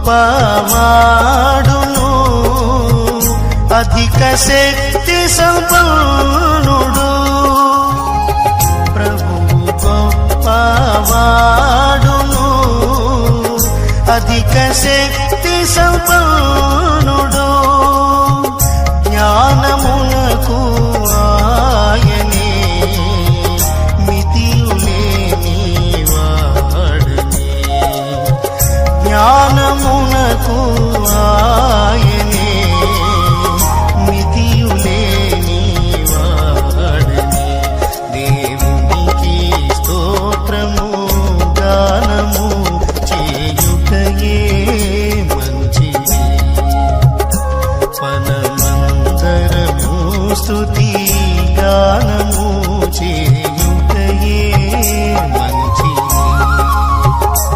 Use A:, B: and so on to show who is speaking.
A: గొప్పవాడును, అధిక శక్తి సంపన్నుడు. ప్రభువు గొప్పవాడును, అధిక శక్తి సంపన్నుడు. జ్ఞానమునకు ఆయనే మితియులేని వాడనే. జ్ఞానమునకు